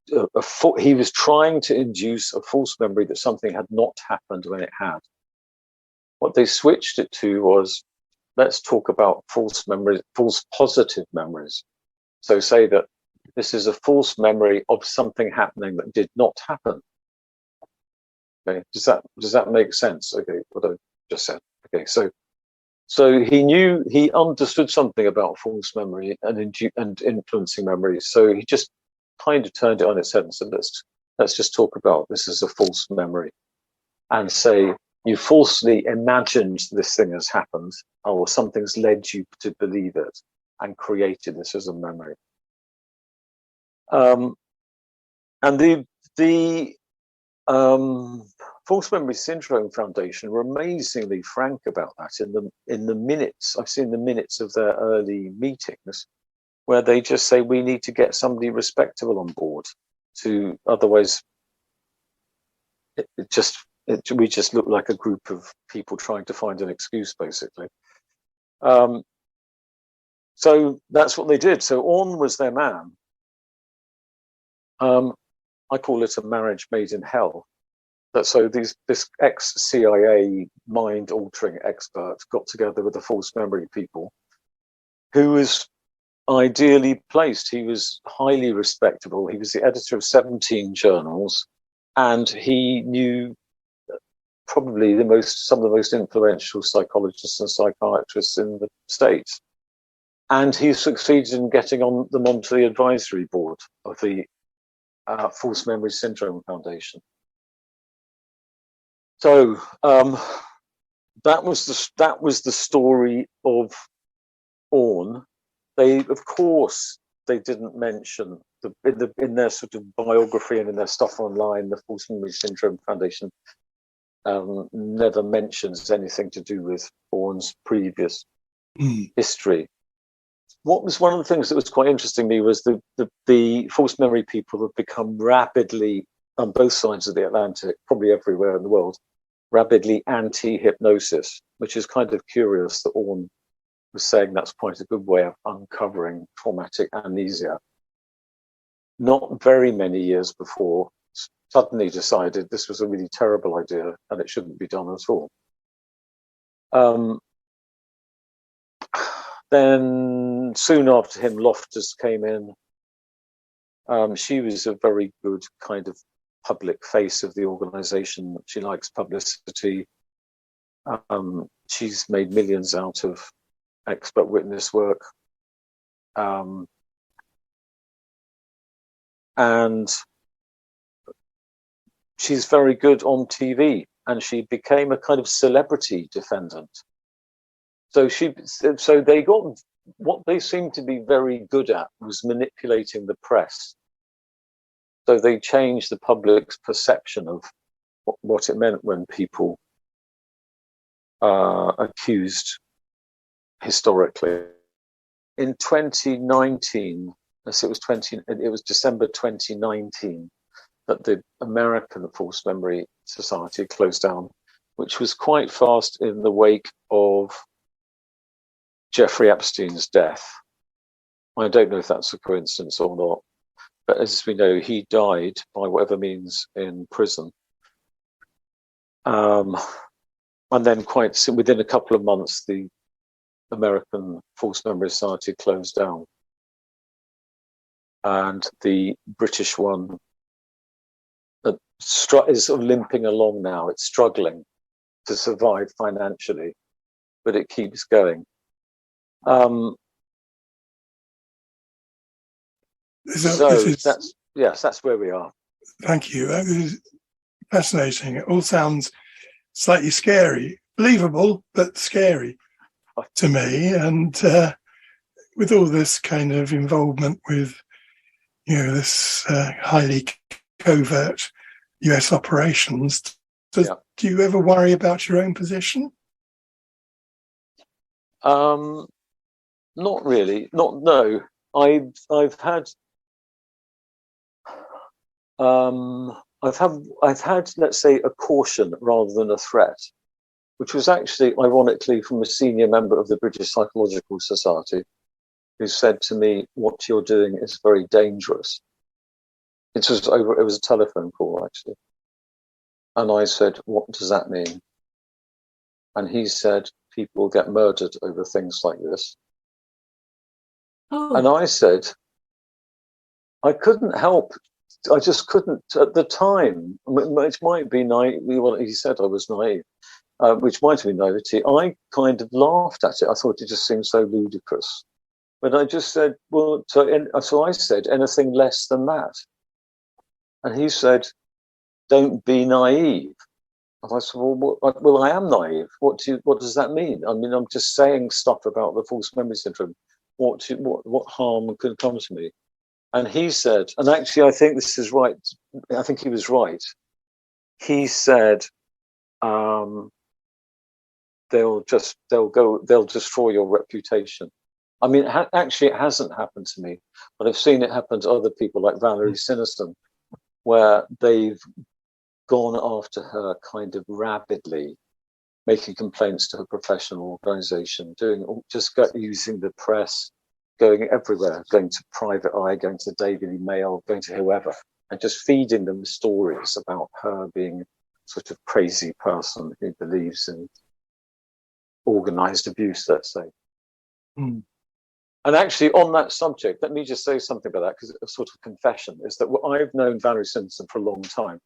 he was trying to induce a false memory that something had not happened when it had. What they switched it to was, let's talk about false memories, false positive memories. So say that this is a false memory of something happening that did not happen. Okay, does that make sense? Okay, what I just said. Okay, so he understood something about false memory and influencing memory. So he just kind of turned it on its head and said, let's just talk about this as a false memory, and say you falsely imagined this thing has happened, or something's led you to believe it, and created this as a memory. And the False Memory Syndrome Foundation were amazingly frank about that in the minutes. I've seen the minutes of their early meetings, where they just say we need to get somebody respectable on board. To otherwise, we just look like a group of people trying to find an excuse, basically. So that's what they did. So Orn was their man. I call it a marriage made in hell. So this ex-CIA mind-altering expert got together with the false memory people, who was ideally placed. He was highly respectable. He was the editor of 17 journals, and he knew probably some of the most influential psychologists and psychiatrists in the States. And he succeeded in getting them onto the advisory board of the False Memory Syndrome Foundation. So that was the story of Orn. Of course, they didn't mention in their sort of biography and in their stuff online. The False Memory Syndrome Foundation never mentions anything to do with Orn's previous history. What was one of the things that was quite interesting to me was the false memory people have become rapidly, on both sides of the Atlantic, probably everywhere in the world, rapidly anti-hypnosis, which is kind of curious that Orn was saying that's quite a good way of uncovering traumatic amnesia. Not very many years before, suddenly decided this was a really terrible idea and it shouldn't be done at all. Then soon after him, Loftus came in. She was a very good kind of public face of the organization. She likes publicity. She's made millions out of expert witness work. And she's very good on TV, and she became a kind of celebrity defendant. So they got, what they seemed to be very good at was manipulating the press. So they changed the public's perception of what it meant when people accused historically. In 2019, it was December 2019 that the American False Memory Society closed down, which was quite fast in the wake of Jeffrey Epstein's death. I don't know if that's a coincidence or not, but as we know, he died by whatever means in prison. And then within a couple of months, the American False Memory Society closed down. And the British one is sort of limping along now. It's struggling to survive financially, but it keeps going. That's where we are. Thank you. That is fascinating. It all sounds slightly scary, believable, but scary to me. And with all this kind of involvement with, this highly covert US operations, do you ever worry about your own position? Not really. No. I've had, let's say, a caution rather than a threat, which was actually, ironically, from a senior member of the British Psychological Society, who said to me, "What you're doing is very dangerous." It was a telephone call, actually. And I said, what does that mean? And he said, people get murdered over things like this. Oh. And I said, I couldn't help. I just couldn't at the time, which might be naive. Well, he said I was naive, which might have been naivety. I kind of laughed at it. I thought it just seemed so ludicrous. But I just said, well, so I said, anything less than that. And he said, don't be naive. And I said, well, I am naive. What does that mean? I mean, I'm just saying stuff about the false memory syndrome. What harm could come to me? And he said, and actually, I think this is right. I think he was right. He said, they'll destroy your reputation. I mean, actually, it hasn't happened to me, but I've seen it happen to other people like Valerie Siniston, where they've gone after her kind of rabidly, making complaints to her professional organisation, using the press, going everywhere, going to Private Eye, going to the Daily Mail, going to whoever, and just feeding them stories about her being a sort of crazy person who believes in organised abuse, let's say. Mm. And actually, on that subject, let me just say something about that, because it's a sort of confession, is that I've known Valerie Simpson for a long time.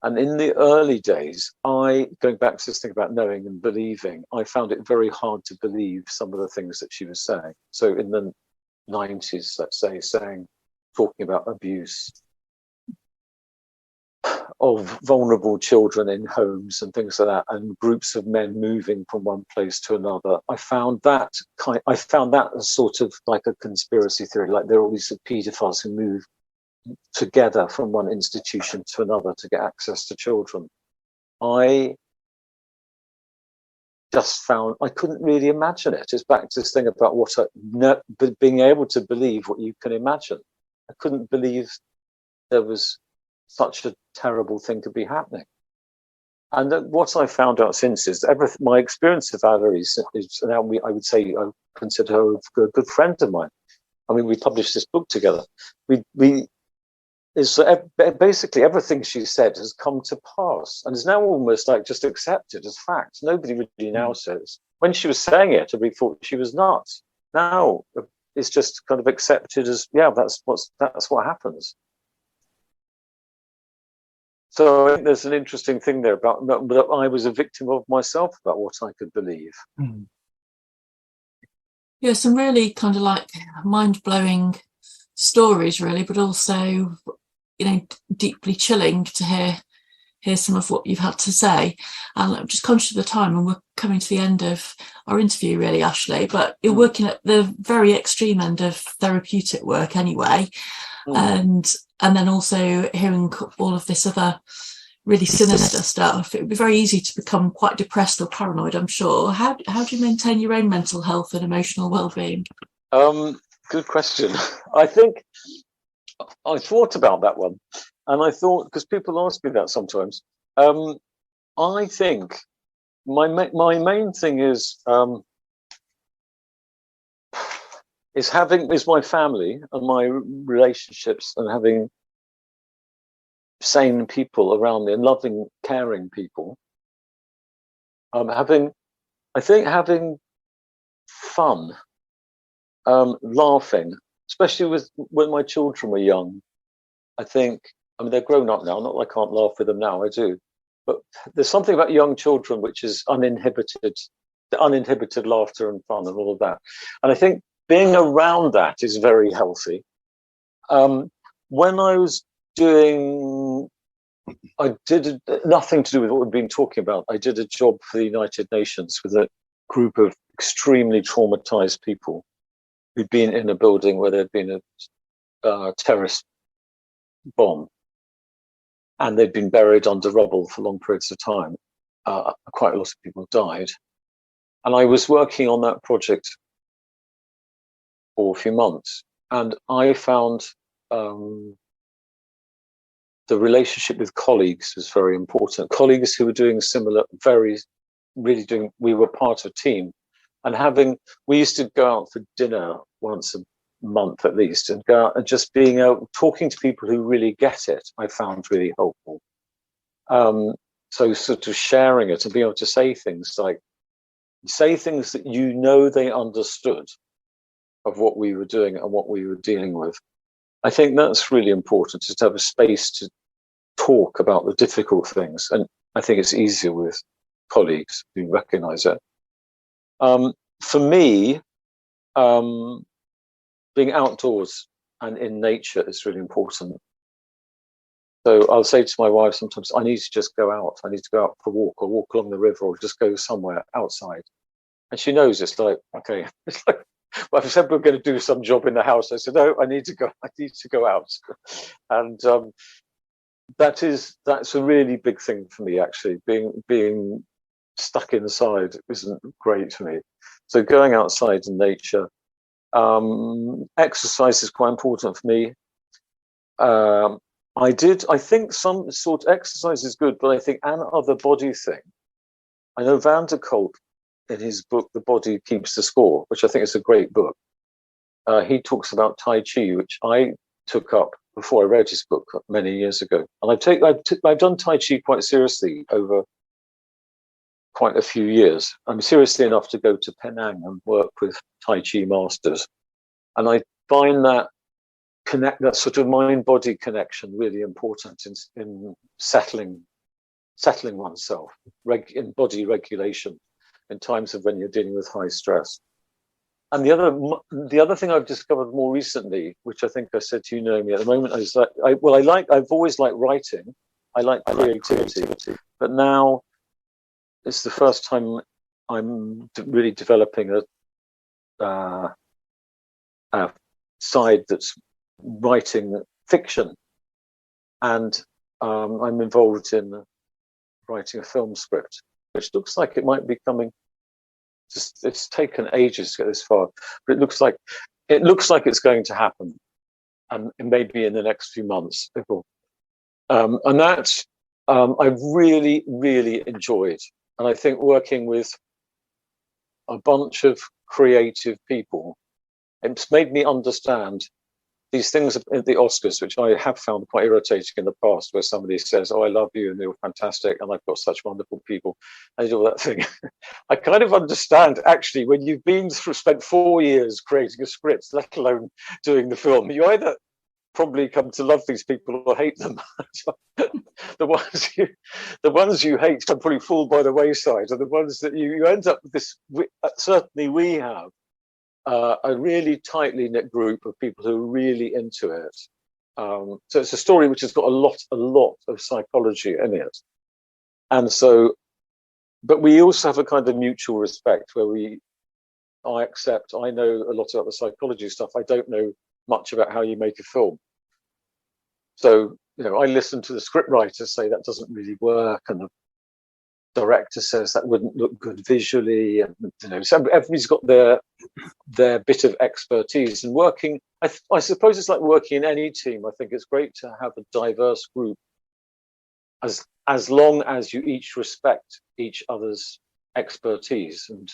And in the early days, going back to this thing about knowing and believing, I found it very hard to believe some of the things that she was saying. So in the 90s, let's say, talking about abuse of vulnerable children in homes and things like that, and groups of men moving from one place to another. I found that as sort of like a conspiracy theory, like there are all these pedophiles who move together from one institution to another to get access to children. I just found I couldn't really imagine it. It's back to this thing about being able to believe what you can imagine. I couldn't believe there was such a terrible thing could be happening. And what I found out since is my experience of Valerie is now I would say I consider her a good friend of mine. I mean, we published this book together. Basically everything she said has come to pass and is now almost like just accepted as fact. Nobody really now says. When she was saying it, everybody thought she was nuts. Now it's just kind of accepted as, yeah, that's what happens. So I think there's an interesting thing there about that I was a victim of myself about what I could believe. Mm. Yeah, some really kind of like mind-blowing stories, really, but also, deeply chilling to hear some of what you've had to say. And I'm just conscious of the time, and we're coming to the end of our interview, really, Ashley. But you're working at the very extreme end of therapeutic work, anyway. And then also hearing all of this other really sinister stuff, it would be very easy to become quite depressed or paranoid, I'm sure. How do you maintain your own mental health and emotional well-being? Good question. I think I thought about that one, and I thought, because people ask me that sometimes, I think my main thing is my family and my relationships, and having sane people around me and loving, caring people. Having fun, laughing, especially when my children were young. I mean, they're grown up now, not that I can't laugh with them now, I do. But there's something about young children which is uninhibited laughter and fun and all of that. And I think being around that is very healthy. When I was I did nothing to do with what we've been talking about. I did a job for the United Nations with a group of extremely traumatized people who'd been in a building where there'd been a terrorist bomb, and they'd been buried under rubble for long periods of time. Quite a lot of people died. And I was working on that project for a few months, and I found the relationship with colleagues was very important. Colleagues who were doing similar, we were part of a team. And we used to go out for dinner once a month at least, and go out and just being out talking to people who really get it, I found really helpful. So sort of sharing it and being able to say things that they understood of what we were doing and what we were dealing with. I think that's really important, just to have a space to talk about the difficult things. And I think it's easier with colleagues who recognize it. For me, being outdoors and in nature is really important. So I'll say to my wife sometimes, I need to just go out. I need to go out for a walk, or walk along the river, or just go somewhere outside. And she knows it's like, okay, it's like, well, if I said we're going to do some job in the house, I said, no, I need to go out. And that's a really big thing for me, actually. Being stuck inside isn't great for me. So going outside in nature, exercise is quite important for me. I think some sort of exercise is good, but I think an other body thing. I know Van der Kolk, in his book, The Body Keeps the Score, which I think is a great book. He talks about Tai Chi, which I took up before I read his book many years ago. And I've done Tai Chi quite seriously over quite a few years. I'm seriously enough to go to Penang and work with Tai Chi masters. And I find that sort of mind-body connection really important in settling oneself, in body regulation in times of when you're dealing with high stress. And the other thing I've discovered more recently, which I think I said to you, Naomi, at the moment, is that I've always liked writing. I like creativity, but now it's the first time I'm really developing a side that's writing fiction, and I'm involved in writing a film script, which looks like it might be coming. It's taken ages to get this far, but it looks like it's going to happen, and maybe in the next few months it will. And that I've really, really enjoyed, and I think working with a bunch of creative people, it's made me understand these things at the Oscars, which I have found quite irritating in the past, where somebody says, "Oh, I love you, and you're fantastic, and I've got such wonderful people," and all that thing. I kind of understand, actually, when you've spent 4 years creating a script, let alone doing the film, you either probably come to love these people or hate them. The ones you hate can probably fall by the wayside, and the ones that you end up with this. Certainly, we have. A really tightly knit group of people who are really into it. So it's a story which has got a lot of psychology in it. And so, but we also have a kind of mutual respect where I know a lot about the psychology stuff. I don't know much about how you make a film. So, I listen to the script writers say that doesn't really work, and the director says that wouldn't look good visually, and so everybody's got their bit of expertise. And working, I suppose it's like working in any team. I think it's great to have a diverse group, as long as you each respect each other's expertise and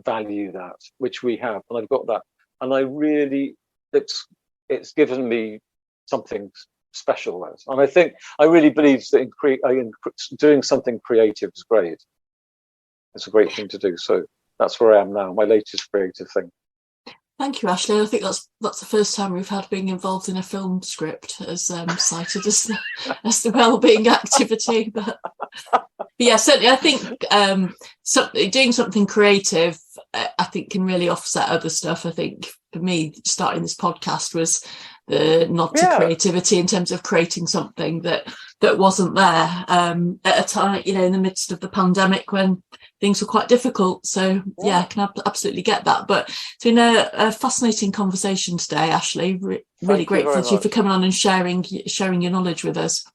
value that, which we have, and I've got that. And I really, it's given me something special, and I think I really believe that in doing something creative is great. It's a great thing to do. So that's where I am now, my latest creative thing. Thank you, Ashley. I think that's the first time we've had being involved in a film script as cited as the well-being activity. But yeah, certainly I think doing something creative, I think, can really offset other stuff. I think for me, starting this podcast was the nod to creativity in terms of creating something that wasn't there at a time, in the midst of the pandemic when things were quite difficult. So I can absolutely get that. But it's been a fascinating conversation today, Ashley. Really grateful to you for coming on and sharing your knowledge with us.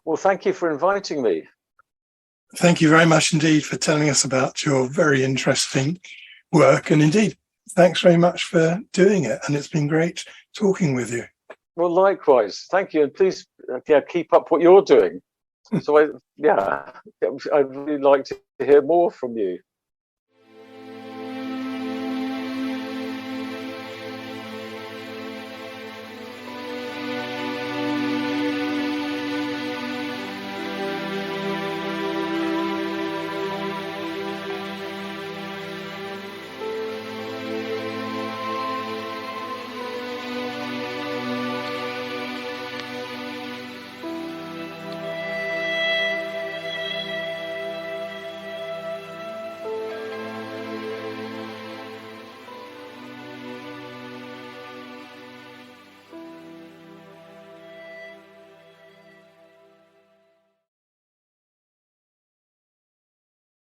Well, thank you for inviting me. Thank you very much indeed for telling us about your very interesting work. And indeed, thanks very much for doing it. And it's been great talking with you. Well, likewise. Thank you. And please keep up what you're doing. So I'd really like to hear more from you.